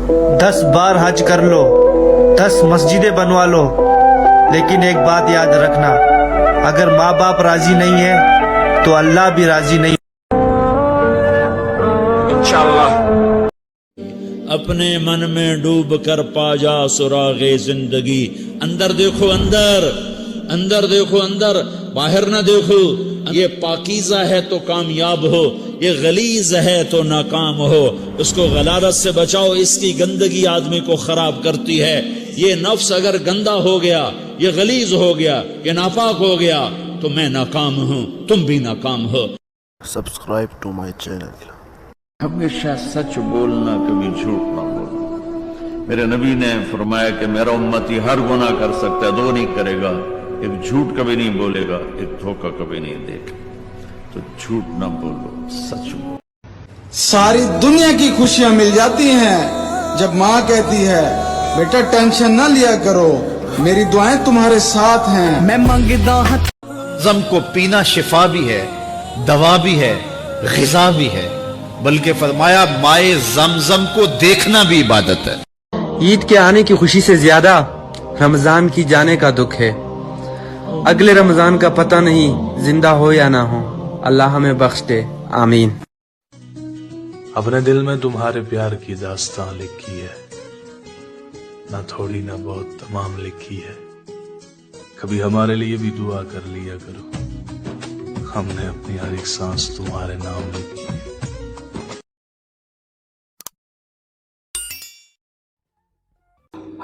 10 بار حج کر لو، 10 مسجدیں بنوا لو، لیکن ایک بات یاد رکھنا، اگر ماں باپ راضی نہیں ہے تو اللہ بھی راضی نہیں۔ انشاءاللہ اپنے من میں ڈوب کر پا جا سراغ زندگی۔ اندر دیکھو، اندر دیکھو، اندر، باہر نہ دیکھو۔ یہ پاکیزہ ہے تو کامیاب ہو، یہ غلیظ ہے تو ناکام ہو۔ اس کو غلالت سے بچاؤ، اس کی گندگی آدمی کو خراب کرتی ہے۔ یہ نفس اگر گندا ہو گیا، یہ غلیظ ہو گیا، یہ ناپاک ہو گیا تو میں ناکام ہوں، تم بھی ناکام ہو۔ Subscribe to my channel. ہمیشہ سچ بولنا، کبھی جھوٹ نہ بولنا۔ میرے نبی نے فرمایا کہ میرا امتی ہر گناہ کر سکتا ہے، دو نہیں کرے گا، ایک جھوٹ کبھی نہیں بولے گا، ایک دھوکہ کبھی نہیں دے گا۔ تو جھوٹ نہ بولو، سچ بولو۔ ساری دنیا کی خوشیاں مل جاتی ہیں جب ماں کہتی ہے بیٹا ٹینشن نہ لیا کرو، میری دعائیں تمہارے ساتھ ہیں۔ میں مانگدا ہوں۔ زم کو پینا شفا بھی ہے، دوا بھی ہے، غذا بھی ہے، بلکہ فرمایا مائے زمزم کو دیکھنا بھی عبادت ہے۔ عید کے آنے کی خوشی سے زیادہ رمضان کی جانے کا دکھ ہے۔ اگلے رمضان کا پتہ نہیں زندہ ہو یا نہ ہو، اللہ ہمیں بخش دے، آمین۔ اپنے دل میں تمہارے پیار کی داستان لکھی ہے، نہ تھوڑی نہ بہت، تمام لکھی ہے۔ کبھی ہمارے لیے بھی دعا کر لیا کرو، ہم نے اپنی ہر ایک سانس تمہارے نام لکھی ہے۔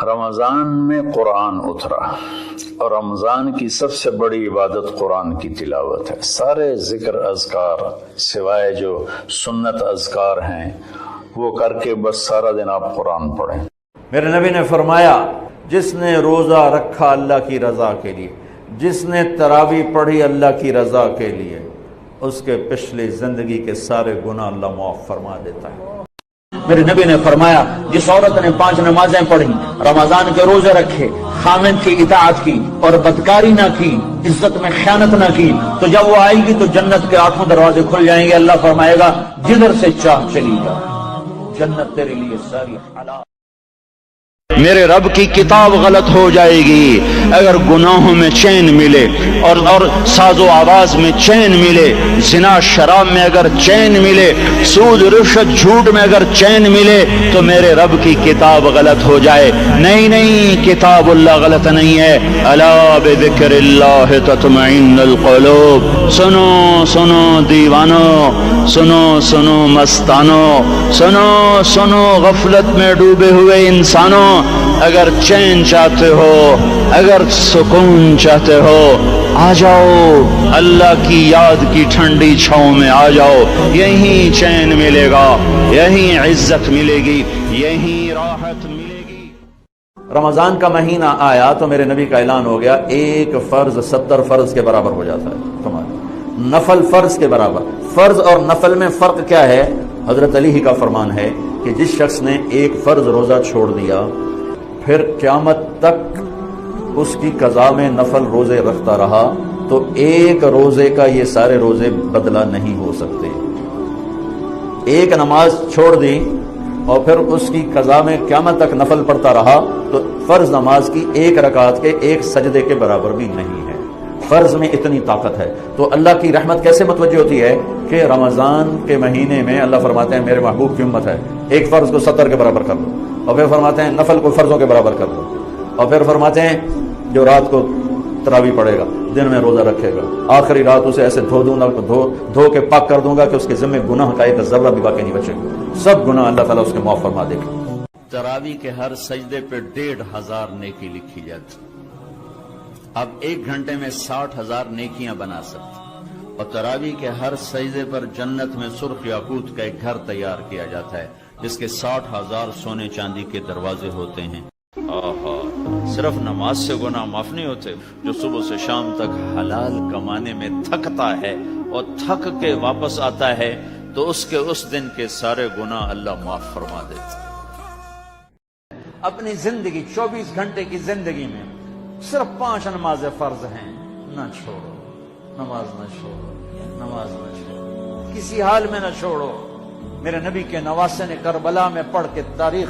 رمضان میں قرآن اترا، اور رمضان کی سب سے بڑی عبادت قرآن کی تلاوت ہے۔ سارے ذکر اذکار سوائے جو سنت اذکار ہیں وہ کر کے بس سارا دن آپ قرآن پڑھیں۔ میرے نبی نے فرمایا جس نے روزہ رکھا اللہ کی رضا کے لیے، جس نے تراویح پڑھی اللہ کی رضا کے لیے، اس کے پچھلی زندگی کے سارے گناہ اللہ معاف فرما دیتا ہے۔ میرے نبی نے فرمایا جس عورت نے 5 نمازیں پڑھی، رمضان کے روزے رکھے، خامند کی اطاعت کی اور بدکاری نہ کی، عزت میں خیانت نہ کی، تو جب وہ آئے گی تو جنت کے 8 دروازے کھل جائیں گے۔ اللہ فرمائے گا جدھر سے چاہ چلی جا، جنت تیرے لیے ساری حلال۔ میرے رب کی کتاب غلط ہو جائے گی اگر گناہوں میں چین ملے، اور ساز و آواز میں چین ملے، زنا شراب میں اگر چین ملے، سود رشوت جھوٹ میں اگر چین ملے تو میرے رب کی کتاب غلط ہو جائے۔ نہیں، کتاب اللہ غلط نہیں ہے۔ الا بذکر اللہ تطمئن القلوب۔ سنو دیوانو، سنو مستانو، سنو غفلت میں ڈوبے ہوئے انسانوں، اگر چین چاہتے ہو، اگر سکون چاہتے ہو، آ جاؤ اللہ کی یاد کی ٹھنڈی چھاؤں میں آ جاؤ۔ یہیں چین ملے گا، یہیں عزت ملے گی، یہیں راحت ملے گی۔ رمضان کا مہینہ آیا تو میرے نبی کا اعلان ہو گیا ایک فرض 70 فرض کے برابر ہو جاتا ہے تمہارا، نفل فرض کے برابر۔ فرض اور نفل میں فرق کیا ہے؟ حضرت علی کا فرمان ہے کہ جس شخص نے ایک فرض روزہ چھوڑ دیا، پھر قیامت تک اس کی قضا میں نفل روزے رکھتا رہا، تو ایک روزے کا یہ سارے روزے بدلہ نہیں ہو سکتے۔ ایک نماز چھوڑ دی اور پھر اس کی قضا میں قیامت تک نفل پڑھتا رہا تو فرض نماز کی ایک رکعت کے ایک سجدے کے برابر بھی نہیں ہے۔ فرض میں اتنی طاقت ہے۔ تو اللہ کی رحمت کیسے متوجہ ہوتی ہے کہ رمضان کے مہینے میں اللہ فرماتے ہیں میرے محبوب کی امت ہے، ایک فرض کو 70 کے برابر کر لو، اور پھر فرماتے ہیں نفل کو فرضوں کے برابر کر لو، اور پھر فرماتے ہیں جو رات کو تراویح پڑھے گا، دن میں روزہ رکھے گا، آخری رات اسے ایسے دھو دوں گا، دھو کے پاک کر دوں گا کہ اس کے ذمہ گناہ کا ایک ذرہ بھی باقی نہیں بچے گا، سب گناہ اللہ تعالیٰ اس کے معاف فرما دے گا۔ تراویح کے ہر سجدے پہ 1500 نیکی لکھی جاتی۔ اب 1 گھنٹے میں 60,000 نیکیاں بنا سکتے، اور تراویح کے ہر سجدے پر جنت میں سرخ یاقوت کا ایک گھر تیار کیا جاتا ہے جس کے 60,000 سونے چاندی کے دروازے ہوتے ہیں۔ آہا، صرف نماز سے گناہ معاف نہیں ہوتے، جو صبح سے شام تک حلال کمانے میں تھکتا ہے اور تھک کے واپس آتا ہے تو اس دن کے سارے گناہ اللہ معاف فرما دیتا۔ اپنی زندگی 24 گھنٹے کی زندگی میں صرف 5 نمازیں فرض ہیں، نہ چھوڑو، نماز نہ چھوڑو، کسی حال میں نہ چھوڑو۔ میرے نبی کے نواسے نے کربلا میں پڑھ کے تاریخ